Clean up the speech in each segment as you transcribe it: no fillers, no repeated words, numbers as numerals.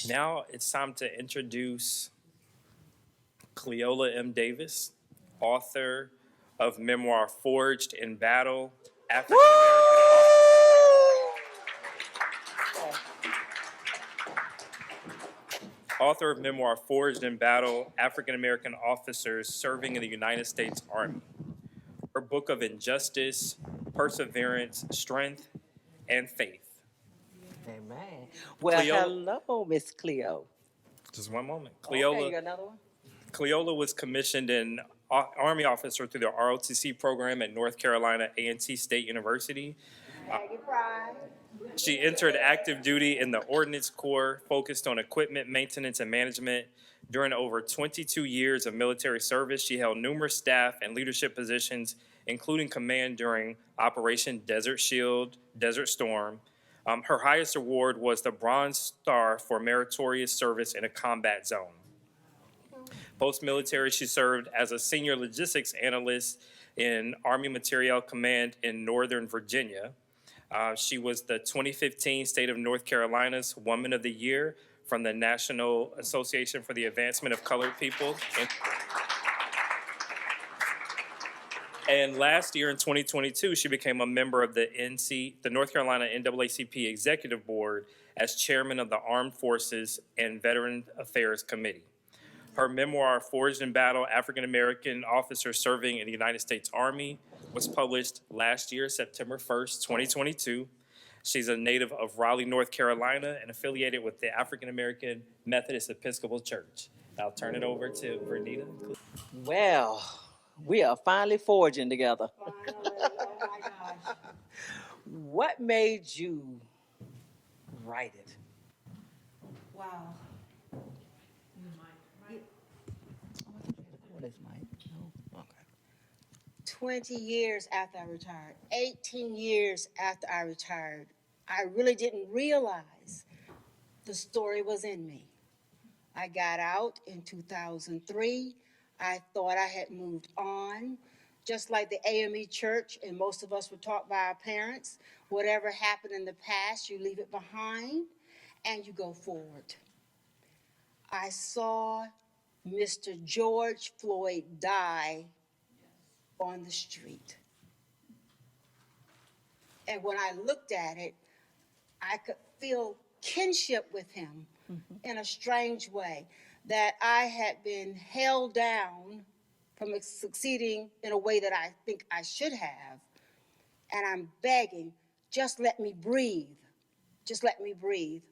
Now it's time to introduce Cleola M. Davis, author of memoir Forged in Battle, African author of memoir Forged in Battle, African American Officers Serving in the United States Army. Her book of injustice, perseverance, strength, and faith. Amen. Well, hello, Miss Cleo. Just one moment. Okay, you got another one? Cleola was commissioned an Army officer through the ROTC program at North Carolina A&T State University. She entered active duty in the Ordnance Corps, focused on equipment maintenance and management. During over 22 years of military service, she held numerous staff and leadership positions, including command during Operation Desert Shield, Desert Storm. Her highest award was the Bronze Star for meritorious service in a combat zone. Post-military, she served as a senior logistics analyst in Army Materiel Command in Northern Virginia. She was the 2015 State of North Carolina's Woman of the Year from the National Association for the Advancement of Colored People. And last year in 2022, she became a member of the North Carolina NAACP Executive Board as chairman of the Armed Forces and Veteran Affairs Committee. Her memoir, Forged in Battle, African American Officer Serving in the United States Army, was published last year, September 1st, 2022. She's a native of Raleigh, North Carolina, and affiliated with the African American Methodist Episcopal Church. I'll turn it over to Bernita. Well, we are finally forging together. Finally, oh my gosh. What made you write it? Wow. What is mine? No? Okay. 20 years after I retired, 18 years after I retired, I really didn't realize the story was in me. I got out in 2003. I thought I had moved on. Just like the AME church, and most of us were taught by our parents, whatever happened in the past, you leave it behind and you go forward. I saw Mr. George Floyd die on the street. And when I looked at it, I could feel kinship with him in a strange way, that I had been held down from succeeding in a way that I think I should have. And I'm begging, just let me breathe. Just let me breathe.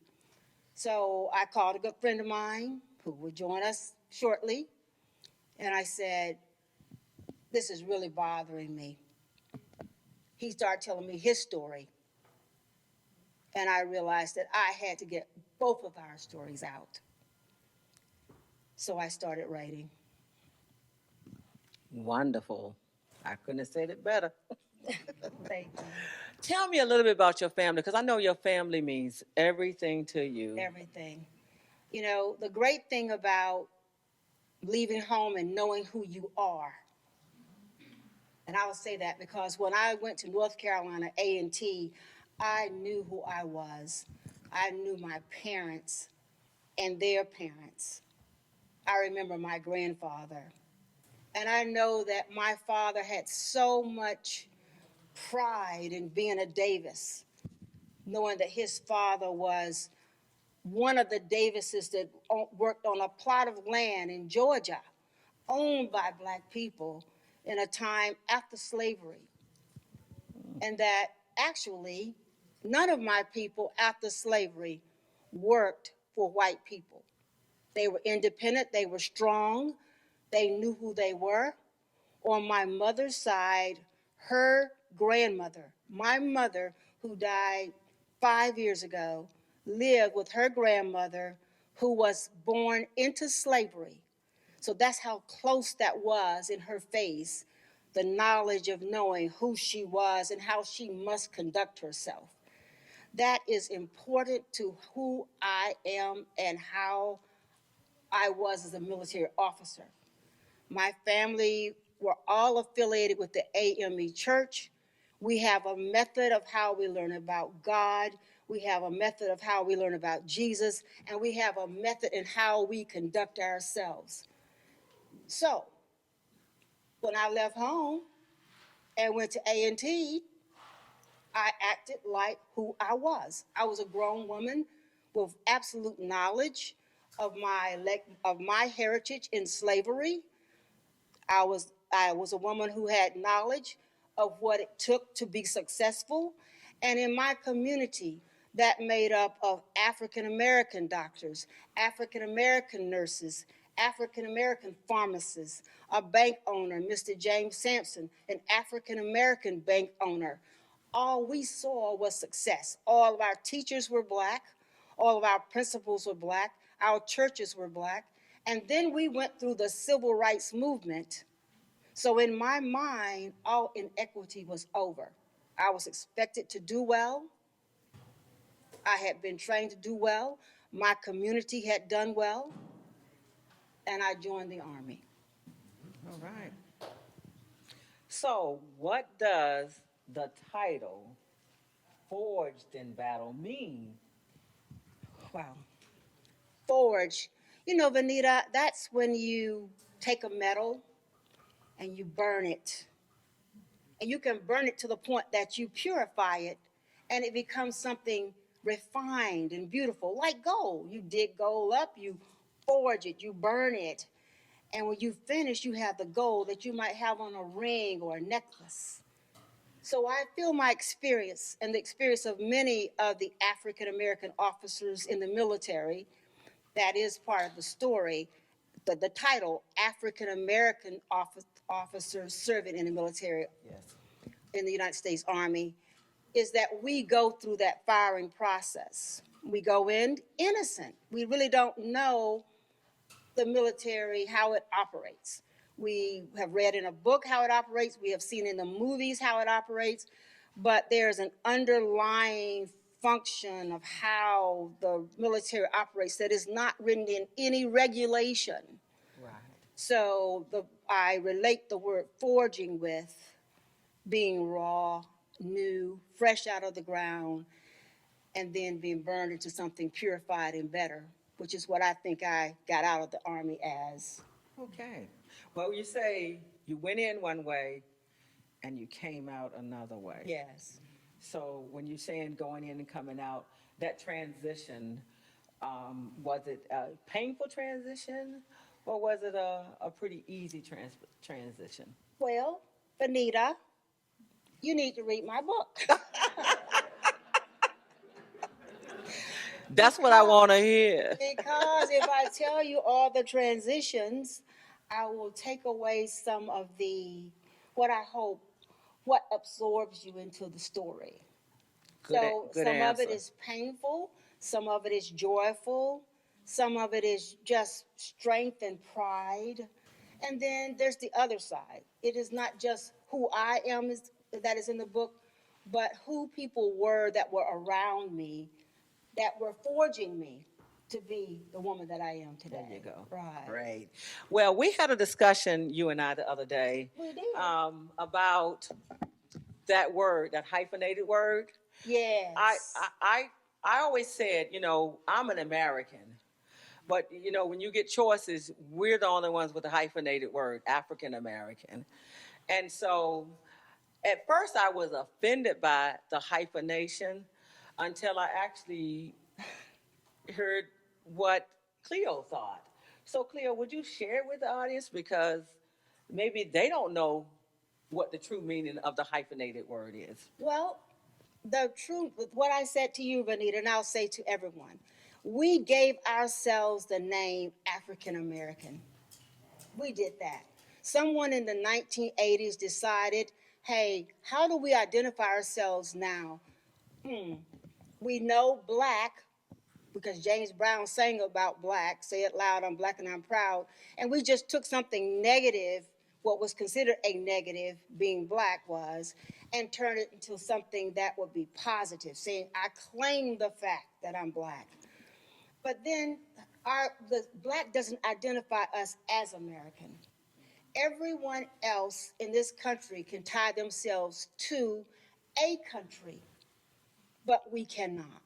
So I called a good friend of mine who would join us shortly. And I said, this is really bothering me. He started telling me his story. And I realized that I had to get both of our stories out. So I started writing. Wonderful. I couldn't have said it better. Thank you. Tell me a little bit about your family, because I know your family means everything to you. Everything. You know, the great thing about leaving home and knowing who you are, and I'll say that because when I went to North Carolina A&T, I knew who I was. I knew my parents and their parents. I remember my grandfather. And I know that my father had so much pride in being a Davis, knowing that his father was one of the Davises that worked on a plot of land in Georgia owned by Black people in a time after slavery. And that actually none of my people after slavery worked for white people. They were independent, they were strong, they knew who they were. On my mother's side, her grandmother, my mother, who died 5 years ago, lived with her grandmother who was born into slavery. So that's how close that was in her face, the knowledge of knowing who she was and how she must conduct herself. That is important to who I am and how I was as a military officer. My family were all affiliated with the AME Church. We have a method of how we learn about God. We have a method of how we learn about Jesus, and we have a method in how we conduct ourselves. So, when I left home and went to A&T, I acted like who I was. I was a grown woman with absolute knowledge of my heritage in slavery. I was a woman who had knowledge of what it took to be successful. And in my community, that made up of African American doctors, African American nurses, African American pharmacists, a bank owner, Mr. James Sampson, an African American bank owner. All we saw was success. All of our teachers were Black, all of our principals were Black, our churches were Black. And then we went through the civil rights movement. So in my mind, all inequity was over. I was expected to do well. I had been trained to do well. My community had done well. And I joined the Army. All right. So, what does the title Forged in Battle mean? Wow. Forge. You know, Vanita, that's when you take a metal and you burn it. And you can burn it to the point that you purify it and it becomes something refined and beautiful, like gold. You dig gold up, you forge it, you burn it. And when you finish, you have the gold that you might have on a ring or a necklace. So I feel my experience and the experience of many of the African American officers in the military, that is part of the story. The title, African American officers serving in the military Yes. in the United States Army, is that we go through that firing process. We go in innocent. We really don't know the military, how it operates. We have read in a book how it operates. We have seen in the movies how it operates. But there's an underlying function of how the military operates that is not written in any regulation. Right. So I relate the word forging with being raw, new, fresh out of the ground, and then being burned into something purified and better, which is what I think I got out of the Army as. Okay. Well, you say you went in one way and you came out another way. Yes. So when you're saying going in and coming out, that transition, was it a painful transition or was it a pretty easy transition? Well, Benita, you need to read my book. That's what I want to hear. Because if I tell you all the transitions, I will take away some of what I hope, what absorbs you into the story. So Good some of it answer. is painful, some of it is joyful, some of it is just strength and pride. And then there's the other side. It is not just who I am that is in the book, but who people were that were around me that were forging me to be the woman that I am today. There you go. Right. Great. Well, we had a discussion, you and I, the other day, We did. about that word, that hyphenated word. Yes. I always said, I'm an American, but when you get choices, we're the only ones with a hyphenated word, African American. And so At first, I was offended by the hyphenation until I actually heard what Cleo thought. So, Cleo, would you share with the audience, because maybe they don't know what the true meaning of the hyphenated word is? Well, the truth, what I said to you, Vanita, and I'll say to everyone, we gave ourselves the name African American. We did that. Someone in the 1980s decided, hey, how do we identify ourselves now? We know black because James Brown sang about black, say it loud, I'm black and I'm proud. And we just took something negative, what was considered a negative, being black was, and turned it into something that would be positive, saying, I claim the fact that I'm black. But then the black doesn't identify us as American. Everyone else in this country can tie themselves to a country, but we cannot.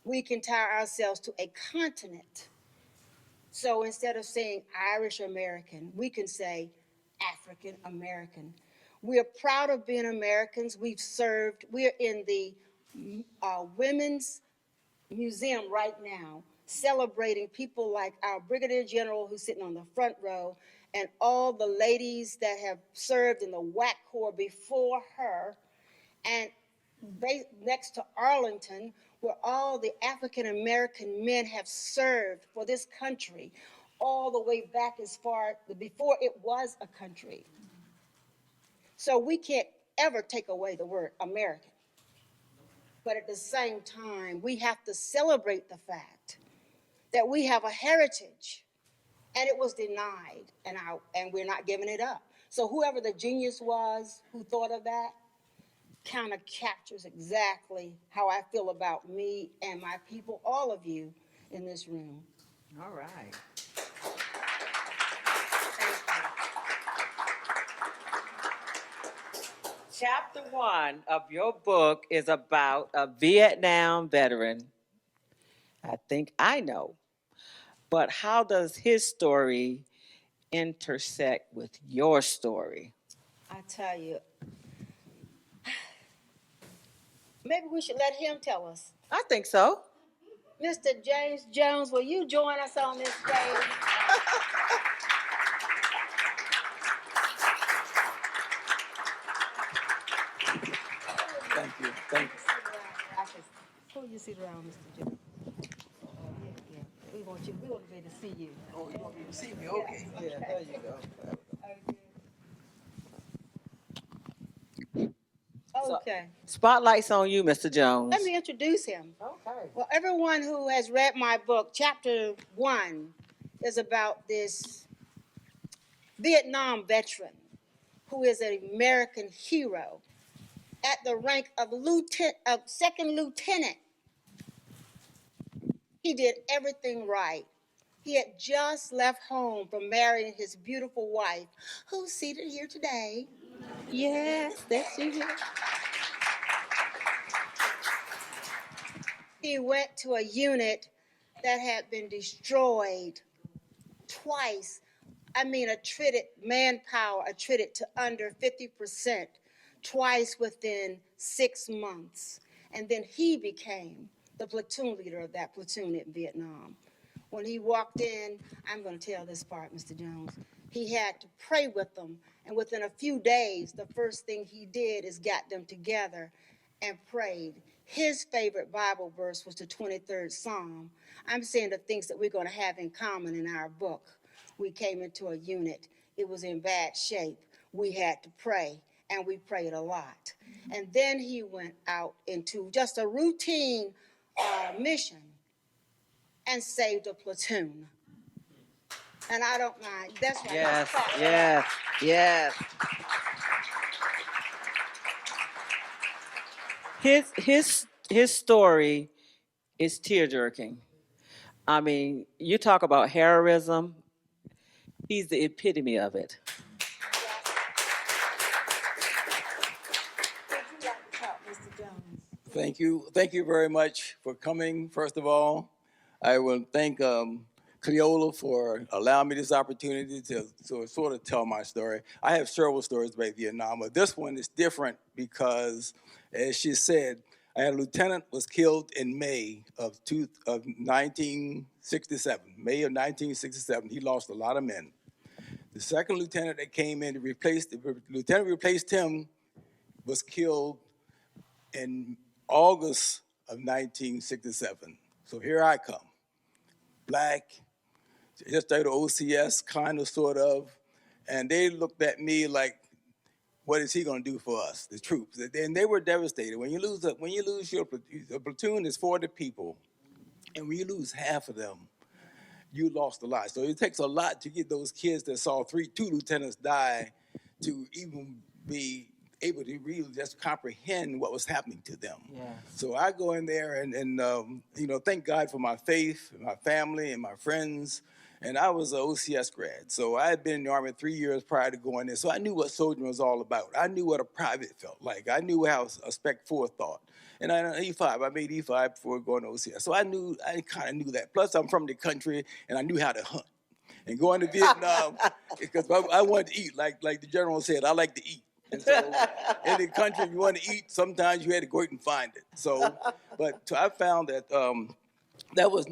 We can tie ourselves to a continent. So instead of saying Irish American, we can say African American. We're proud of being Americans. We've served, we're in the Women's Museum right now, celebrating people like our Brigadier General who's sitting on the front row, and all the ladies that have served in the WAC Corps before her, and next to Arlington, where all the African American men have served for this country, all the way back as far before it was a country. So we can't ever take away the word American. But at the same time, we have to celebrate the fact that we have a heritage, and it was denied, and we're not giving it up. So whoever the genius was who thought of that kind of captures exactly how I feel about me and my people, all of you in this room. All right. Chapter 1 of your book is about a Vietnam veteran. I think I know. But how does his story intersect with your story? I tell you, maybe we should let him tell us. I think so. Mr. James Jones, will you join us on this stage? Thank you. Thank you. Pull your seat around, Mr. Jones. Yeah. We want to be able to see you. Oh, you want me to see me? Okay. Yeah, there you go. Okay. Spotlight's on you, Mr. Jones. Let me introduce him. Okay. Well, everyone who has read my book, chapter 1 is about this Vietnam veteran who is an American hero at the rank of second lieutenant. He did everything right. He had just left home from marrying his beautiful wife, who's seated here today. Yes, there she is. He went to a unit that had been destroyed twice. I mean, attrited manpower, attrited to under 50%, twice within 6 months. And then he became the platoon leader of that platoon in Vietnam. When he walked in, I'm going to tell this part, Mr. Jones, he had to pray with them. And within a few days, the first thing he did is got them together and prayed. His favorite Bible verse was the 23rd Psalm. I'm saying the things that we're going to have in common in our book. We came into a unit. It was in bad shape. We had to pray, and we prayed a lot. And then he went out into just a routine mission and saved a platoon. And I don't mind. That's right. Yes, yes, yes. His story is tear-jerking. I mean, you talk about heroism. He's the epitome of it. Thank you. Thank you very much for coming, first of all. I will thank Cleola for allowing me this opportunity to sort of tell my story. I have several stories about Vietnam, but this one is different because, as she said, I had a lieutenant was killed in May of 1967. May of 1967. He lost a lot of men. The second lieutenant that came in to replace the lieutenant who replaced him was killed in August of 1967. So here I come, black, just out of OCS, kind of, sort of, and they looked at me like, "What is he going to do for us, the troops?" And they were devastated. When you lose a platoon is 40 people, and when you lose half of them, you lost a lot. So it takes a lot to get those kids that saw two lieutenants die to even be able to really just comprehend what was happening to them. Yes. So I go in there and thank God for my faith, and my family, and my friends. And I was an OCS grad, so I had been in the Army 3 years prior to going there. So I knew what soldiering was all about. I knew what a private felt like. I knew how a Spec 4 thought. And I made E5 before going to OCS. So I kind of knew that. Plus, I'm from the country, and I knew how to hunt. And going to Vietnam, because I wanted to eat, like the general said, I like to eat. And so in the country, if you want to eat, sometimes you had to go out and find it. So I found that that was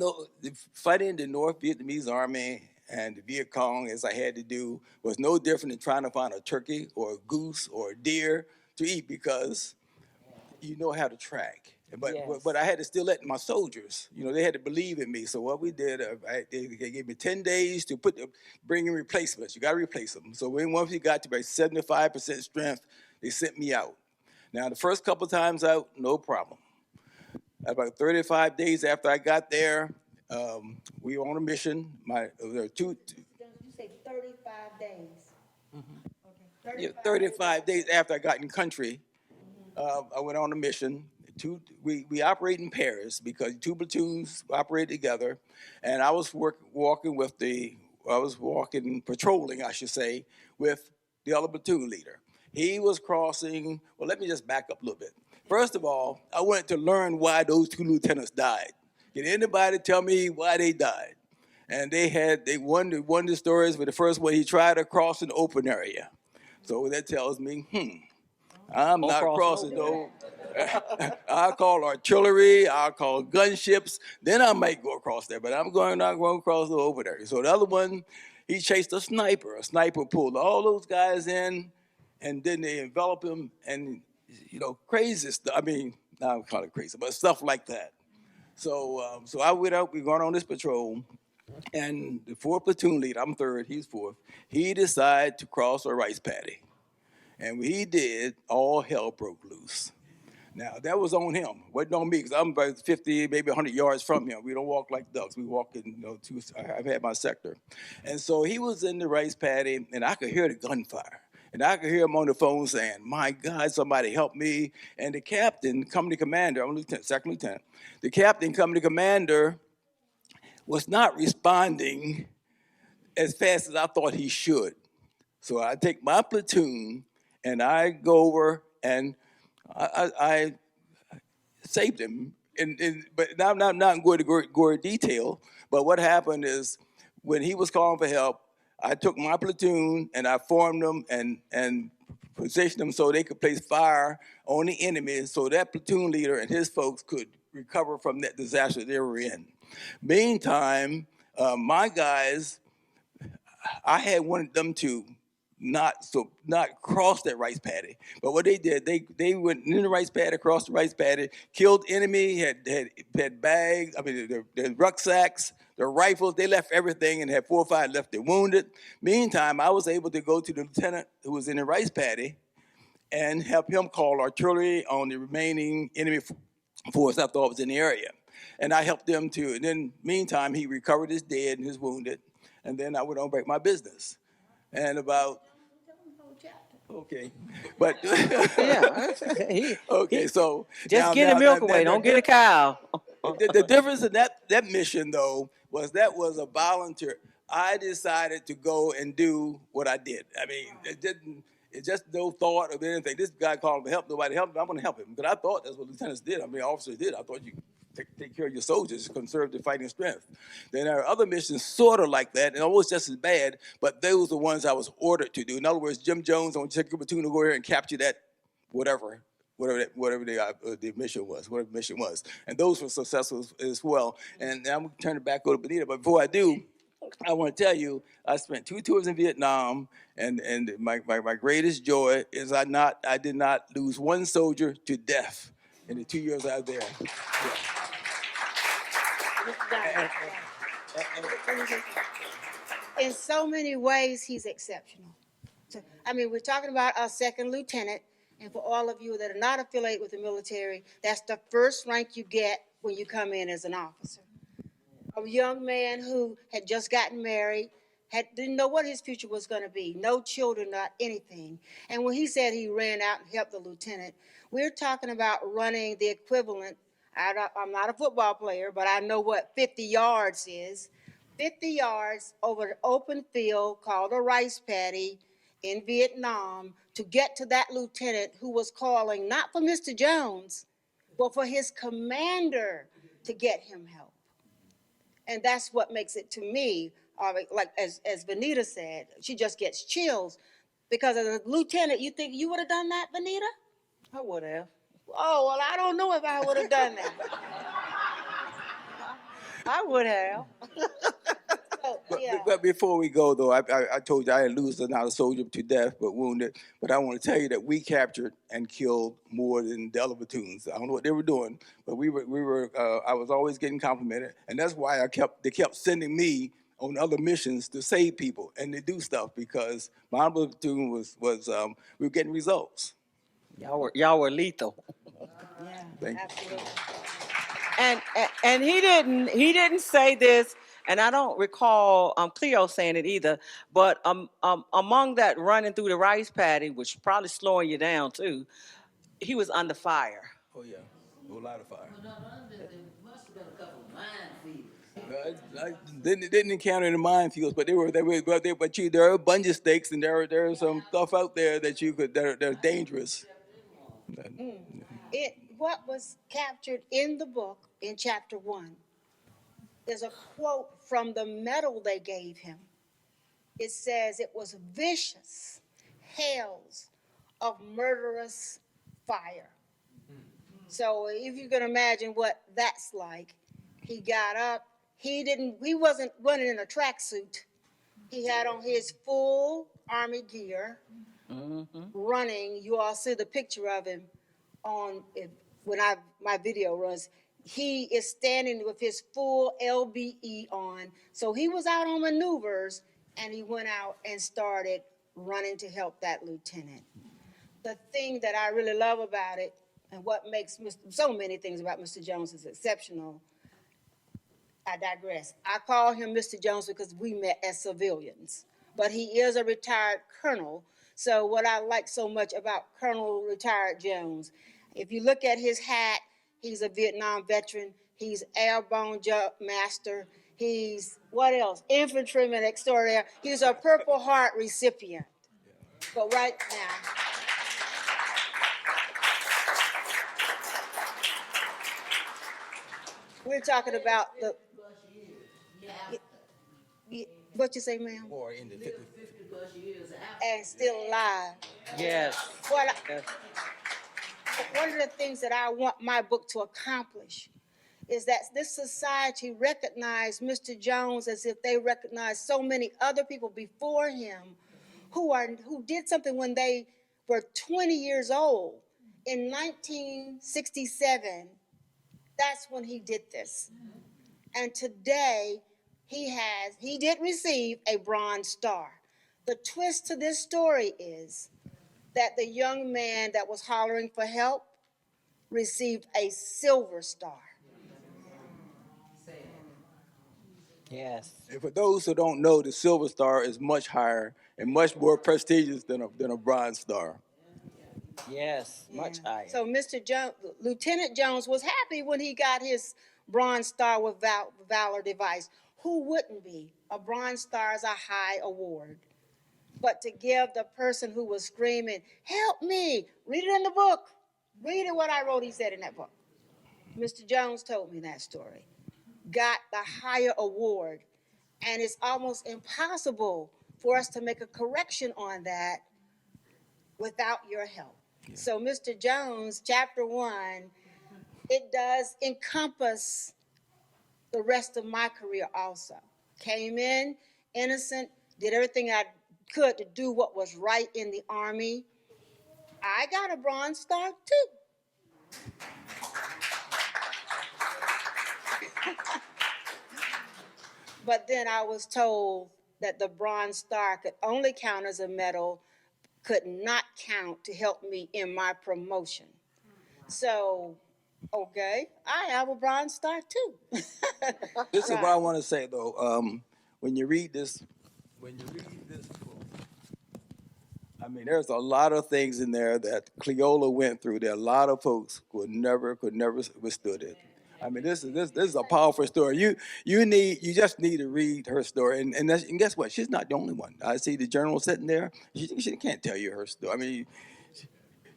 fighting the North Vietnamese Army and the Viet Cong, as I had to do, was no different than trying to find a turkey or a goose or a deer to eat, because you know how to track. But Yes. but I had to still let my soldiers, they had to believe in me. So what we did, they gave me 10 days to bring in replacements. You got to replace them. So once we got to about 75% strength, they sent me out. Now, the first couple times out, no problem. About 35 days after I got there, we were on a mission. There were two. You say 35 days. Yeah, Okay. 35 days after I got in country, I went on a mission. We operate in pairs because two platoons operate together, and I was patrolling, I should say, with the other platoon leader. He was crossing. Well, let me just back up a little bit. First of all, I wanted to learn why those two lieutenants died. Can anybody tell me why they died? And one of the stories, but the first one, he tried to cross an open area. So that tells me, I'm Don't not cross crossing no no. I'll call artillery, I'll call gunships, then I might go across there, but not going across the open area. So the other one, he chased a sniper. A sniper pulled all those guys in, and then they envelop him, and crazy stuff. I mean, I don't call it crazy, but stuff like that. So I went out. We went on this patrol, and the fourth platoon leader, I'm third, he's fourth. He decided to cross a rice paddy, and when he did, all hell broke loose. Now, that was on him. Wasn't on me, because I'm about 50, maybe 100 yards from him. We don't walk like ducks. We walk in, I've had my sector. And so he was in the rice paddy, and I could hear the gunfire. And I could hear him on the phone saying, "My God, somebody help me." And the captain, company commander, I'm lieutenant, second lieutenant, the captain, company commander, was not responding as fast as I thought he should. So I take my platoon, and I go over, and I saved him. But I'm not going to go into detail. But what happened is, when he was calling for help, I took my platoon and I formed them and positioned them so they could place fire on the enemy, so that platoon leader and his folks could recover from that disaster they were in. Meantime, my guys, I had wanted them to not cross that rice paddy. But what they did, they went in the rice paddy, across the rice paddy, killed enemy, had bags, their rucksacks, their rifles. They left everything and had 4 or 5 left their wounded. Meantime, I was able to go to the lieutenant who was in the rice paddy and help him call artillery on the remaining enemy force I thought was in the area. And I helped them too. And then meantime, he recovered his dead and his wounded. And then I went on back my business. And about, okay, but Yeah. okay, so Just get the milk away. Don't get a cow. the difference in that mission, though, was that was a volunteer. I decided to go and do what I did. I mean, it's just no thought of anything. This guy called me help. Nobody helped me. I'm going to help him. But I thought that's what lieutenants did. I mean, officers did. I thought take care of your soldiers, conserve their fighting strength. Then there are other missions sort of like that, and almost just as bad, but those are the ones I was ordered to do. In other words, Jim Jones, I want to take your platoon to go here and capture that whatever the mission was, whatever the mission was. And those were successful as well. And I'm going to turn it back over to Benita, but before I do, I want to tell you, I spent 2 tours in Vietnam, and my greatest joy is I did not lose one soldier to death in the 2 years I was there. In so many ways, he's exceptional. So, I mean, we're talking about our second lieutenant, and for all of you that are not affiliated with the military, that's the first rank you get when you come in as an officer. A young man who had just gotten married, didn't know what his future was going to be, no children, not anything. And when he said he ran out and helped the lieutenant, we're talking about running the equivalent. I'm not a football player, but I know what 50 yards is. 50 yards over an open field called a rice paddy in Vietnam to get to that lieutenant who was calling not for Mr. Jones, but for his commander to get him help. And that's what makes it, to me, like as Vanita said, she just gets chills. Because as a lieutenant, you think you would have done that, Vanita? I would have. Oh, well, I don't know if I would have done that. I would have. So, yeah. But before we go, though, I told you I didn't lose not a soldier to death, but wounded. But I want to tell you that we captured and killed more than the other platoons. I don't know what they were doing, but we were. I was always getting complimented, and that's why they kept sending me on other missions to save people and to do stuff because my platoon was we were getting results. Y'all were lethal. Yeah, Thank you. absolutely. And he didn't say this, and I don't recall Cleo saying it either. But among that running through the rice paddy, which probably slowing you down too, he was under fire. Oh yeah, a whole lot of fire. There must have been a couple of minefields. I didn't encounter any minefields, but there are bungee stakes and there are some stuff out there that they're dangerous. What was captured in the book in chapter 1 is a quote from the medal they gave him. It says it was vicious hails of murderous fire. So if you can imagine what that's like, he got up. He wasn't running in a tracksuit. He had on his full army gear, running. You all see the picture of him my video runs. He is standing with his full LBE on. So he was out on maneuvers, and he went out and started running to help that lieutenant. The thing that I really love about it, and what makes so many things about Mr. Jones is exceptional, I digress. I call him Mr. Jones because we met as civilians, but he is a retired colonel. So what I like so much about Colonel Retired Jones, if you look at his hat, he's a Vietnam veteran. He's airborne jump master. He's, what else? Infantryman extraordinaire. He's a Purple Heart recipient. But right now, we're talking about what you say, ma'am? Or in the 50. 50 plus years after. And still alive. Yes. One of the things that I want my book to accomplish is that this society recognized Mr. Jones as if they recognized so many other people before him who did something when they were 20 years old. In 1967, that's when he did this. And today, he did receive a Bronze Star. The twist to this story is that the young man that was hollering for help received a Silver Star. Yes. And for those who don't know, the Silver Star is much higher and much more prestigious than a Bronze Star. Yes. Much higher. So Lieutenant Jones was happy when he got his Bronze Star with Valor device. Who wouldn't be? A Bronze Star is a high award. But to give the person who was screaming, "Help me!" Read it in the book. Read it what I wrote, he said in that book. Mr. Jones told me that story. Got the higher award, and it's almost impossible for us to make a correction on that without your help. Yeah. So, Mr. Jones, chapter 1, it does encompass the rest of my career also. Came in innocent, did everything I could to do what was right in the Army. I got a Bronze Star too. But then I was told that the Bronze Star could only count as a medal, could not count to help me in my promotion. So, okay, I have a Bronze Star too. This is what I Right. want to say though. When you read this book, I mean, there's a lot of things in there that Cleola went through that a lot of folks could never withstood it. I mean, this is a powerful story. You just need to read her story, and guess what? She's not the only one. I see the journal sitting there. She can't tell you her story. I mean,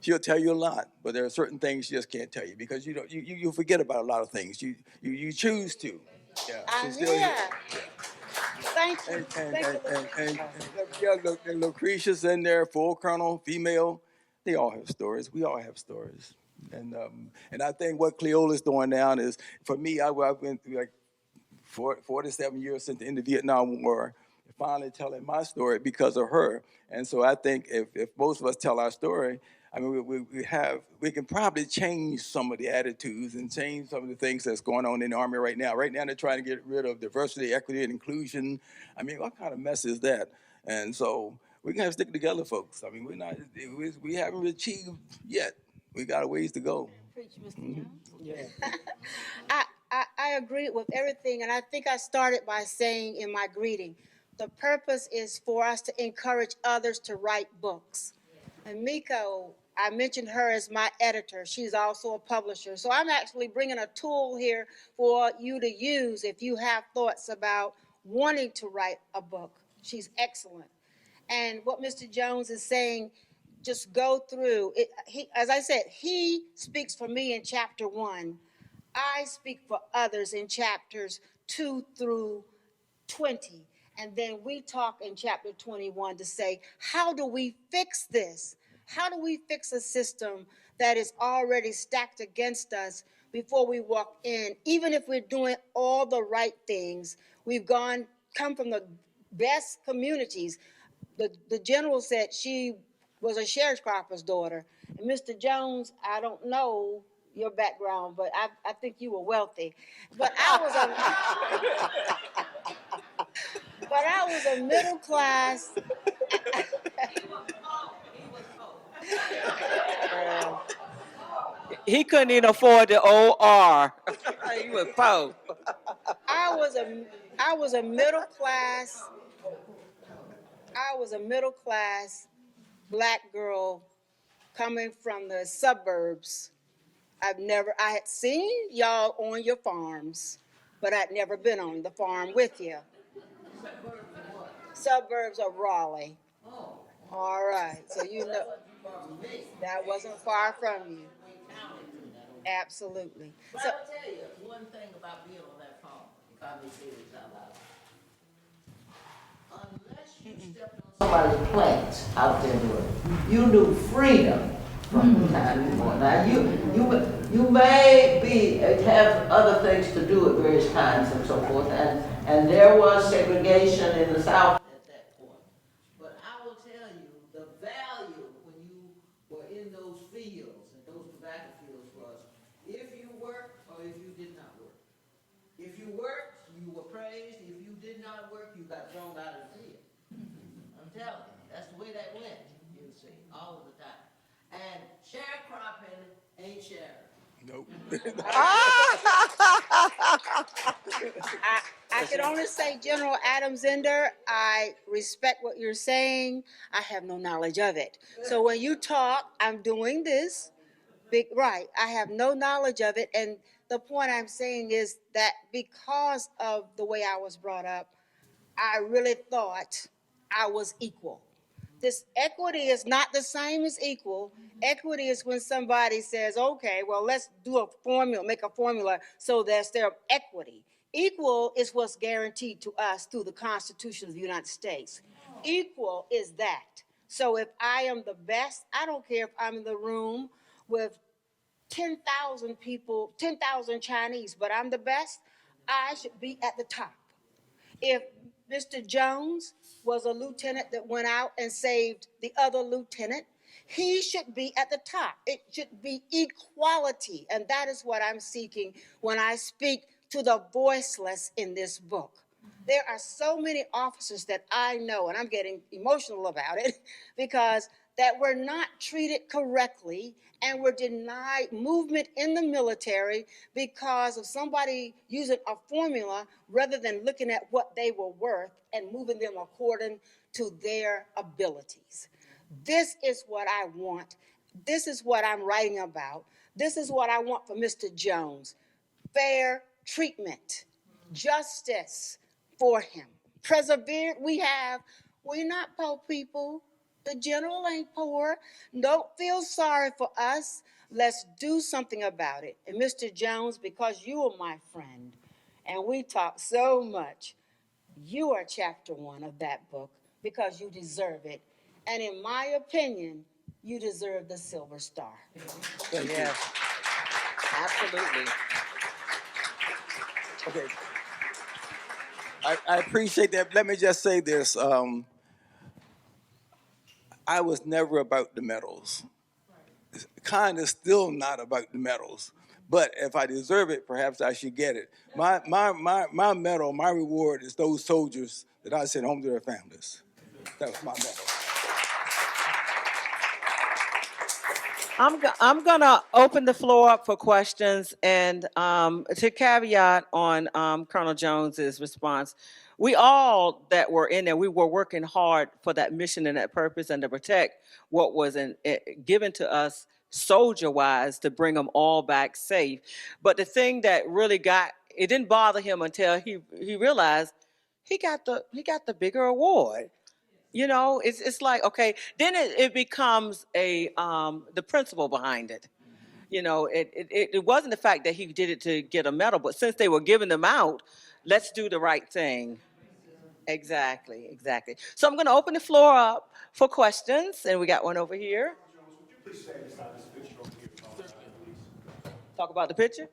she'll tell you a lot, but there are certain things she just can't tell you because you forget about a lot of things. You choose to. Yeah, I'm she's still here. here. Yeah. Thank you. And, Thank and, you, and, and, Lucretia. yeah, look, and Lucretia's in there, full colonel, female. They all have stories. We all have stories. And I think what Cleola's doing now is, for me, I've been through like 47 years since the end of the Vietnam War, finally telling my story because of her. And so I think if most of us tell our story, I mean, we can probably change some of the attitudes and change some of the things that's going on in the Army right now. Right now, they're trying to get rid of diversity, equity, and inclusion. I mean, what kind of mess is that? And so we can have to stick together, folks. I mean, we haven't achieved yet. We got a ways to go. Preach, Mr. Jones. I agree with everything, and I think I started by saying in my greeting, the purpose is for us to encourage others to write books. And Miko, I mentioned her as my editor. She's also a publisher. So I'm actually bringing a tool here for you to use if you have thoughts about wanting to write a book. She's excellent. And what Mr. Jones is saying, just go through it. As I said, he speaks for me in chapter 1. I speak for others in chapters 2 through 20. And then we talk in chapter 21 to say, how do we fix this? How do we fix a system that is already stacked against us before we walk in? Even if we're doing all the right things, come from the best communities. The general said she was a sharecropper's daughter. And Mr. Jones, I don't know your background, but I think you were wealthy. But I was a middle class. He couldn't even afford the OR. He was poor. I was a I was a middle class. I was a middle class black girl coming from the suburbs. I had seen y'all on your farms, but I'd never been on the farm with you. Suburbs of Raleigh. Oh, All right, so you know that wasn't far from you. Absolutely. but So I'll tell you one thing about being on that farm, if I may say this out loud. Unless you stepped on somebody's plants out there doing it, you knew freedom from the time you were. Now, you may have other things to do at various times and so forth, and there was segregation in the South at that point. But I will tell you, the value when you were in those fields, and those tobacco fields was, if you worked or if you did not work. If you worked, you were praised. If you did not work, you got thrown out of the field. I'm telling you, that's the way that went, you see, all of the time. And sharecropping ain't sharing. Nope. I can only say, General Adam Zender, I respect what you're saying. I have no knowledge of it. So when you talk, I'm doing this. Right, I have no knowledge of it. And the point I'm saying is that because of the way I was brought up, I really thought I was equal. This equity is not the same as equal. Equity is when somebody says, okay, well, let's do a formula, make a formula so there's there equity. Equal is what's guaranteed to us through the Constitution of the United States. Equal is that. So if I am the best, I don't care if I'm in the room with 10,000 people, 10,000 Chinese, but I'm the best, I should be at the top. If Mr. Jones was a lieutenant that went out and saved the other lieutenant, he should be at the top. It should be equality. And that is what I'm seeking when I speak to the voiceless in this book. There are so many officers that I know, and I'm getting emotional about it, because that were not treated correctly and were denied movement in the military because of somebody using a formula rather than looking at what they were worth and moving them according to their abilities. This is what I want. This is what I'm writing about. This is what I want for Mr. Jones. Fair treatment, justice for him. Perseverance we have. We're not poor people. The general ain't poor. Don't feel sorry for us. Let's do something about it. And Mr. Jones, because you are my friend, and we talk so much, you are chapter 1 of that book because you deserve it. And in my opinion, you deserve the Silver Star. Thank Yes, absolutely. you. Okay. I appreciate that. Let me just say this. I was never about the medals. Kind of still not about the medals. But if I deserve it, perhaps I should get it. My medal, my reward is those soldiers that I sent home to their families. That was my medal. I'm gonna open the floor up for questions, and to caveat on Colonel Jones's response, we all that were in there, we were working hard for that mission and that purpose and to protect what was given to us soldier-wise to bring them all back safe. But the thing that really it didn't bother him until he realized he got the bigger award. You know, it's like, okay, then it becomes the principle behind it. You know, it wasn't the fact that he did it to get a medal, but since they were giving them out, let's do the right thing. Exactly, exactly. So I'm going to open the floor up for questions, and we got one over here. Talk about the picture?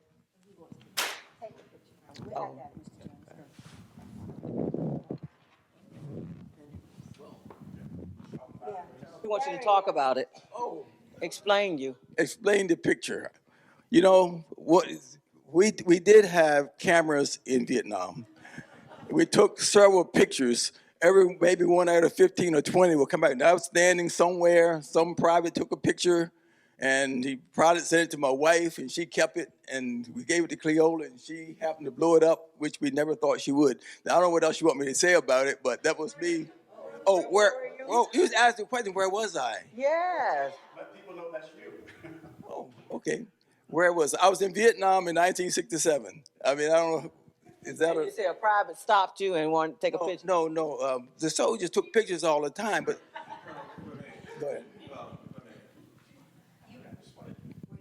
Oh. We want you to talk about it. Oh. Explain you. Explain the picture. You know, we did have cameras in Vietnam. We took several pictures. Maybe one out of 15 or 20 will come back. And I was standing somewhere, some private took a picture, and he probably sent it to my wife, and she kept it, and we gave it to Cleola, and she happened to blow it up, which we never thought she would. Now, I don't know what else you want me to say about it, but that was me. Oh, where? Well, you was asking the question, where was I? Yes. Let people know that's you. Oh, okay. Where was I? I was in Vietnam in 1967. I mean, I don't know. Is that You say a private stopped you and wanted to take a picture? No. The soldiers took pictures all the time, but go ahead.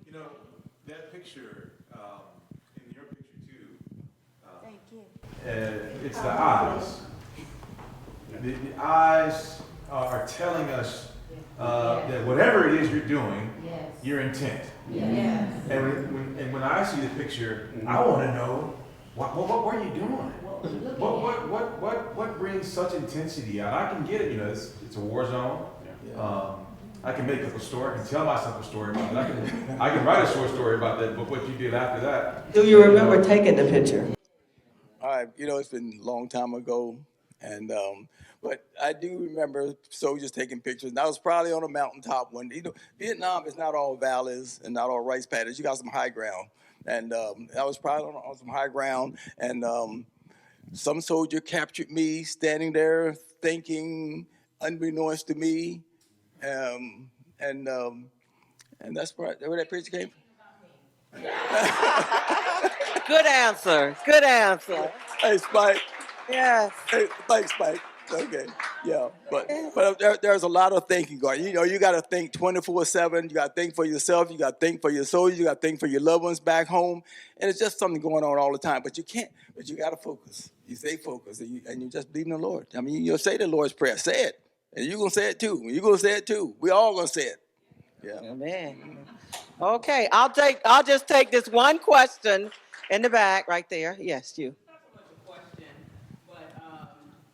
You know, that picture, in your picture too. Thank you. It's the eyes. The eyes are telling us that whatever it is you're doing, your intent. Yes. And when I see the picture, I want to know what were you doing? What brings such intensity out? I can get it. You know, it's a war zone. I can make up a story. I can tell myself a story about it. I can write a short story about that. But what you did after that? Do you remember taking the picture? All right, you know, it's been a long time ago, and but I do remember soldiers taking pictures. And I was probably on a mountaintop one day. You know, Vietnam is not all valleys and not all rice paddies. You got some high ground, and I was probably on some high ground, and some soldier captured me standing there thinking, unbeknownst to me, and that's where that picture came from. Good answer. Good answer. Hey, Spike. Yes. Hey, thanks, Spike. Okay. Yeah, but there's a lot of thinking going. You know, you got to think 24/7. You got to think for yourself. You got to think for your soldiers. You got to think for your loved ones back home. And it's just something going on all the time. But you can't. But you got to focus. You stay focused, and you just believe in the Lord. I mean, you'll say the Lord's prayer. Say it, and you're gonna say it too. You're gonna say it too. We all gonna say it. Yeah. Amen. Okay, I'll just take this one question in the back right there. Yes, you. Question, but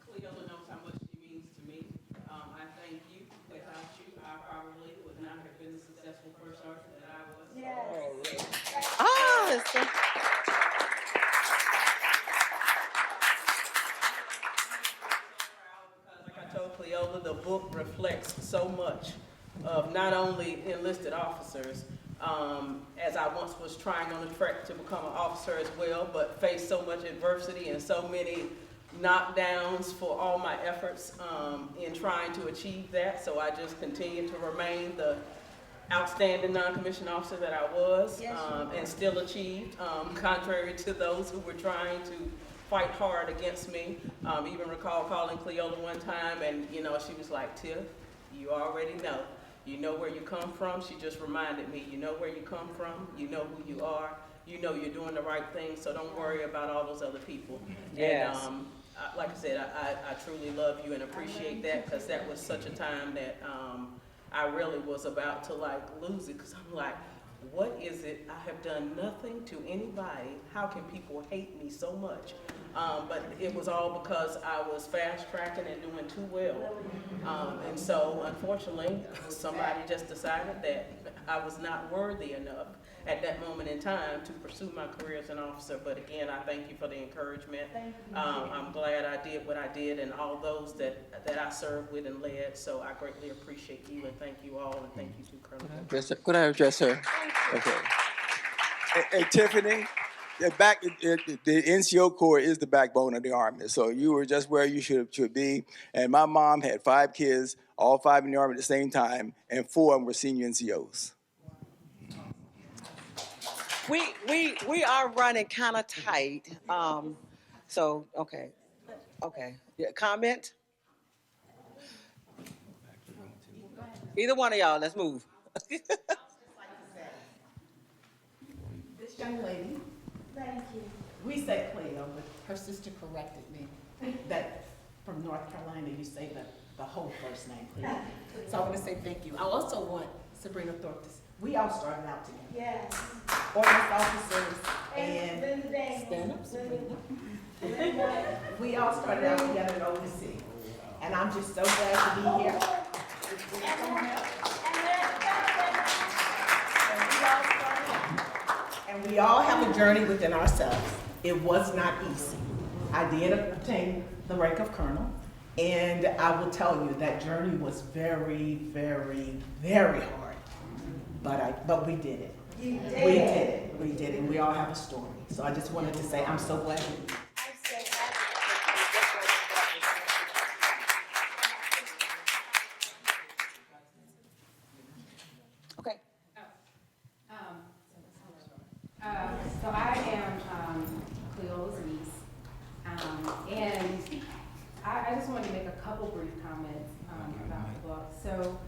Cleola knows how much she means to me. I thank you. Without you, I probably would not have been the successful first sergeant that I was. Ah, it's so- Like I told Cleola, the book reflects so much of not only enlisted officers, as I once was trying on the track to become an officer as well, but faced so much adversity and so many knockdowns for all my efforts in trying to achieve that. So I just continue to remain the outstanding non-commissioned officer that I was, and still achieved, contrary to those who were trying to fight hard against me. Even recall calling Cleola one time, and you know, she was like, "Tiff, you already know. You know where you come from." She just reminded me, you know where you come from, you know who you are, you know you're doing the right thing, so don't worry about all those other people. Yes. And like I said, I truly love you and appreciate that, because that was such a time that I really was about to like lose it, because I'm like, what is it? I have done nothing to anybody. How can people hate me so much? But it was all because I was fast tracking and doing too well. And so unfortunately, somebody just decided that I was not worthy enough at that moment in time to pursue my career as an officer. But again, I thank you for the encouragement. I'm glad I did what I did, and all those that I served with and led. So I greatly appreciate you, and thank you all, and thank you to Colonel. Could I address her? Okay. Hey, Tiffany, the NCO Corps is the backbone of the Army. So you were just where you should be. And my mom had 5 kids, all 5 in the Army at the same time, and 4 of them were senior NCOs. We are running kind of tight. So okay. Yeah, comment? Either one of y'all, let's move. This young lady, Thank you. we say Cleo, but her sister corrected me, that from North Carolina, you say the whole first name, Cleo. So I want to say thank you. I also want Sabrina Thorpe to, we all started out together. Yes. Ordnance officers and, Linda Daniels. stand up, Sabrina. We all started out together in OPC, and I'm just so glad to be here. And we all have a journey within ourselves. It was not easy. I did obtain the rank of colonel, and I will tell you that journey was very, very, very hard. But we did it. You did. We did it. We did it. We all have a story. So I just wanted to say I'm so glad. I'm so happy. Okay. So I am Cleola's niece, and I just wanted to make a couple brief comments about the book. So,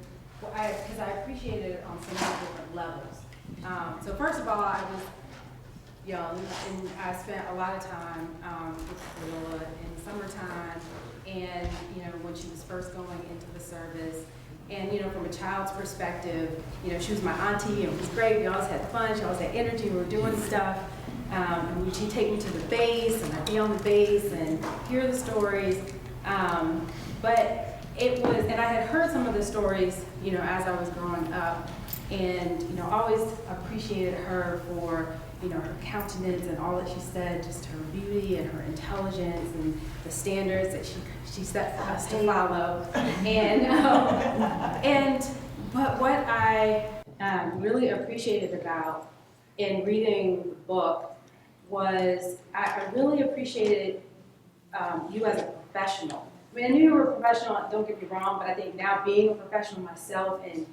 because I appreciated it on so many different levels. So first of all, I was young, and I spent a lot of time with Cleola in summertime, and when she was first going into the service. And, from a child's perspective, she was my auntie, and it was great. We always had fun. She always had energy. We were doing stuff. And she'd take me to the base, and I'd be on the base and hear the stories. But it was, and I had heard some of the stories, as I was growing up. And, always appreciated her for, her countenance and all that she said, just her beauty and her intelligence and the standards that she set for us to follow. But what I really appreciated about in reading the book was I really appreciated you as a professional. I mean, I knew you were a professional, don't get me wrong, but I think now being a professional myself and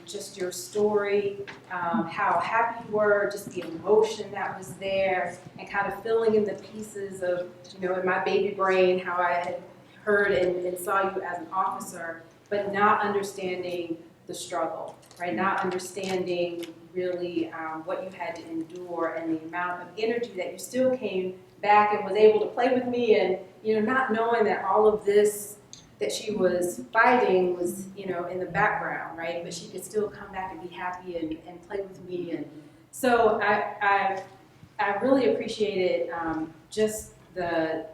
just your story, how happy you were, just the emotion that was there, and kind of filling in the pieces of, in my baby brain, how I had heard and saw you as an officer, but not understanding the struggle, right? Not understanding really what you had to endure and the amount of energy that you still came back and was able to play with me, and not knowing that all of this that she was fighting was in the background, right? But she could still come back and be happy and play with me, and so I really appreciated just the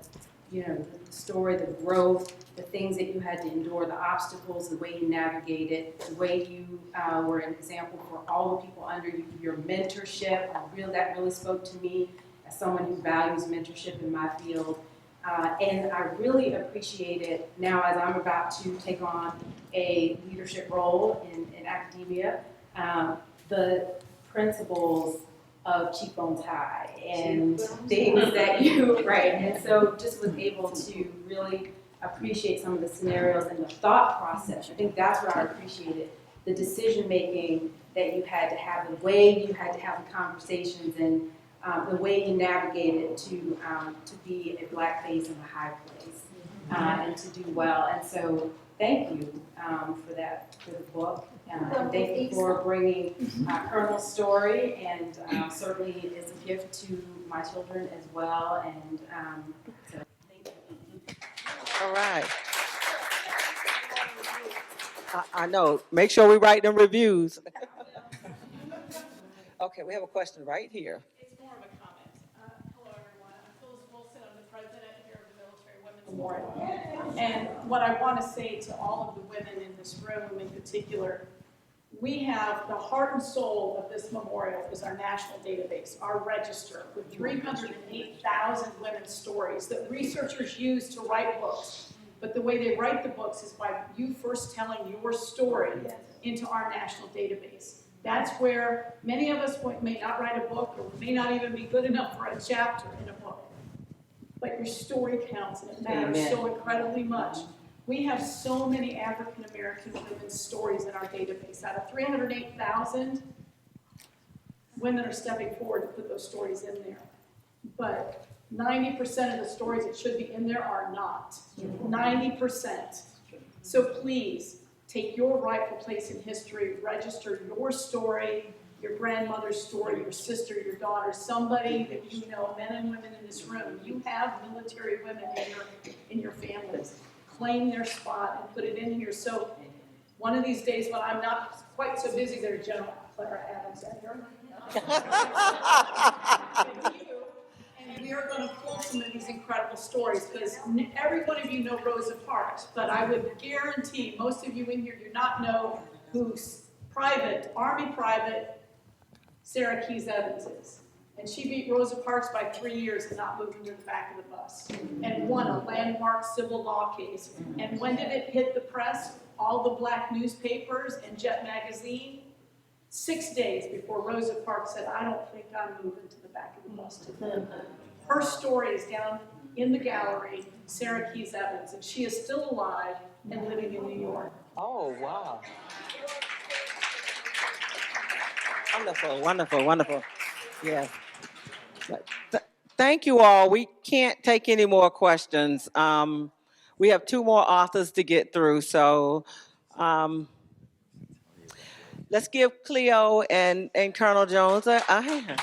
the story, the growth, the things that you had to endure, the obstacles, the way you navigated, the way you were an example for all the people under you, your mentorship. That really spoke to me as someone who values mentorship in my field. And I really appreciate it now as I'm about to take on a leadership role in academia, the principles of cheekbones high and things that right. And so just was able to really appreciate some of the scenarios and the thought process. I think that's what I appreciated, the decision making that you had to have, the way you had to have the conversations, and the way you navigated to be a black face in a high place and to do well. And so thank you for that, for the book. And thank you for bringing Colonel's story, and certainly is a gift to my children as well. And so thank you. All right. I know. Make sure we write them reviews. Okay, we have a question right here. It's more of a comment. Hello, everyone. I'm Phyllis Wilson. I'm the president here of the Military Women's Memorial. And what I want to say to all of the women in this room in particular, we have the heart and soul of this memorial is our national database, our register with 308,000 women's stories that researchers use to write books. But the way they write the books is by you first telling your story into our national database. That's where many of us may not write a book, or may not even be good enough for a chapter in a book. But your story counts, and it matters so incredibly much. We have so many African American women's stories in our database. Out of 308,000, women are stepping forward to put those stories in there. But 90% of the stories that should be in there are not. 90%. So please, take your rightful place in history, register your story, your grandmother's story, your sister, your daughter, somebody that you know, men and women in this room. You have military women in your families. Claim their spot and put it in here. So one of these days when I'm not quite so busy, there's General Clara Adams out here. And we are going to pull some of these incredible stories, because every one of you know Rosa Parks, but I would guarantee most of you in here do not know who Army Private Sarah Keys Evans is. And she beat Rosa Parks by 3 years and not moving to the back of the bus, and won a landmark civil law case. And when did it hit the press? All the black newspapers and Jet Magazine. 6 days before Rosa Parks said, I don't think I'm moving to the back of the bus today. Her story is down in the gallery, Sarah Keys Evans, and she is still alive and living in New York. Oh, wow. Wonderful, wonderful, wonderful. Yes. Thank you all. We can't take any more questions. We have 2 more authors to get through, so let's give Cleo and Colonel Jones a hand.